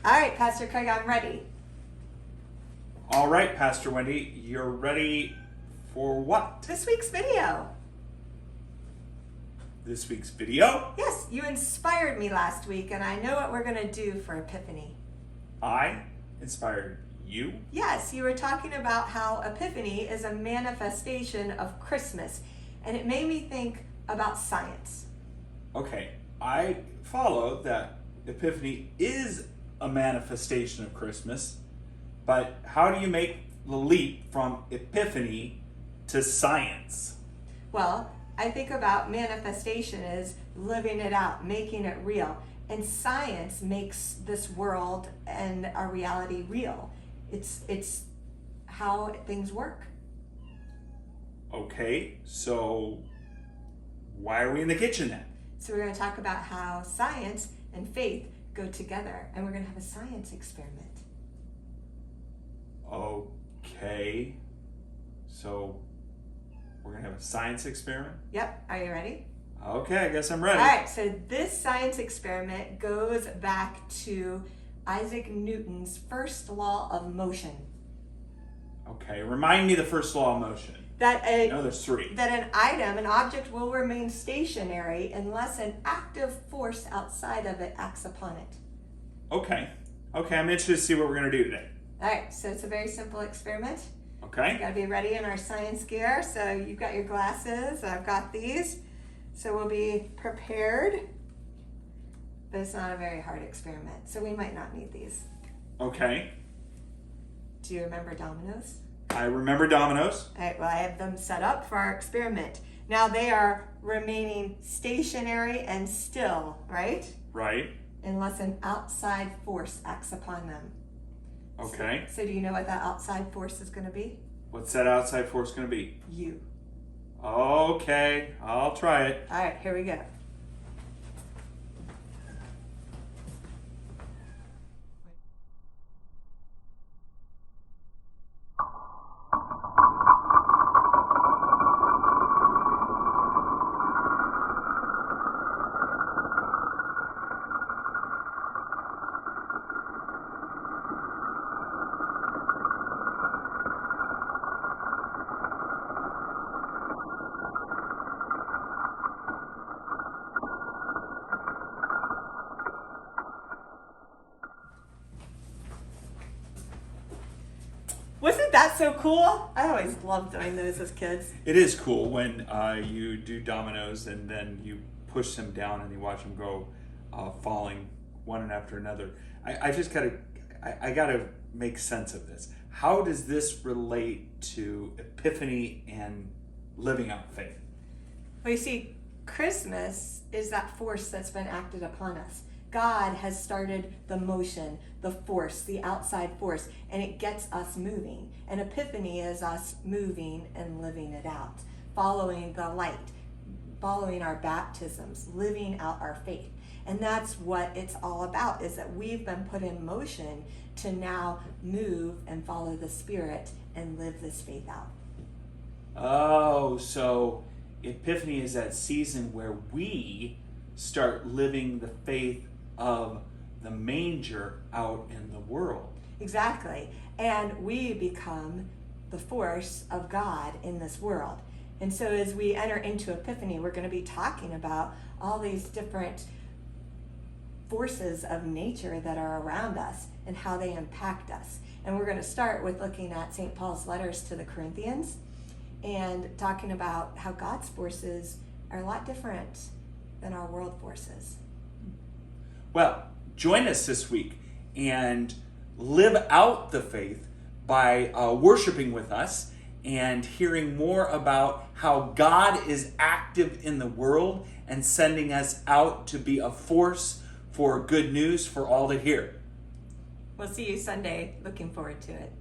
All right, Pastor Craig, I'm ready. All right, Pastor Wendy, you're ready for what? This week's video. This week's video? Yes, you inspired me last week, and I know what we're going to do for Epiphany. I inspired you? Yes, you were talking about how Epiphany is a manifestation of Christmas, and it made me think about science. Okay, I follow that Epiphany is a manifestation of Christmas, but how do you make the leap from Epiphany to science? Well, I think about manifestation as living it out, making it real. And science makes this world and our reality real. It's how things work. Okay, so why are we in the kitchen then? So we're going to talk about how science and faith go together, and we're going to have a science experiment. Okay, so we're gonna have a science experiment? Yep, are you ready? Okay, I guess I'm ready. All right, so this science experiment goes back to Isaac Newton's first law of motion. Okay, remind me the first law of motion. No, there's three. That an item, an object, will remain stationary unless an active force outside of it acts upon it. Okay, I'm interested to see what we're gonna do today. All right, so it's a very simple experiment. Okay. We've got to be ready in our science gear. So you've got your glasses, I've got these. So we'll be prepared, but it's not a very hard experiment, so we might not need these. Okay. Do you remember dominoes? I remember dominoes. All right, well, I have them set up for our experiment. Now they are remaining stationary and still, right? Right. Unless an outside force acts upon them. Okay. So do you know what that outside force is going to be? What's that outside force gonna be? You. Okay, I'll try it. All right, here we go. Wasn't that so cool? I always loved doing those as kids. It is cool when you do dominoes and then you push them down and you watch them go falling one after another. I gotta make sense of this. How does this relate to Epiphany and living out faith? Well, you see, Christmas is that force that's been acted upon us. God has started the motion, the force, the outside force, and it gets us moving. And Epiphany is us moving and living it out, following the light, following our baptisms, living out our faith. And that's what it's all about, is that we've been put in motion to now move and follow the Spirit and live this faith out. Oh, so Epiphany is that season where we start living the faith of the manger out in the world. Exactly. And we become the force of God in this world. And so as we enter into Epiphany, we're going to be talking about all these different forces of nature that are around us and how they impact us. And we're going to start with looking at St. Paul's letters to the Corinthians and talking about how God's forces are a lot different than our world forces. Well, join us this week and live out the faith by worshiping with us and hearing more about how God is active in the world and sending us out to be a force for good news for all to hear. We'll see you Sunday. Looking forward to it.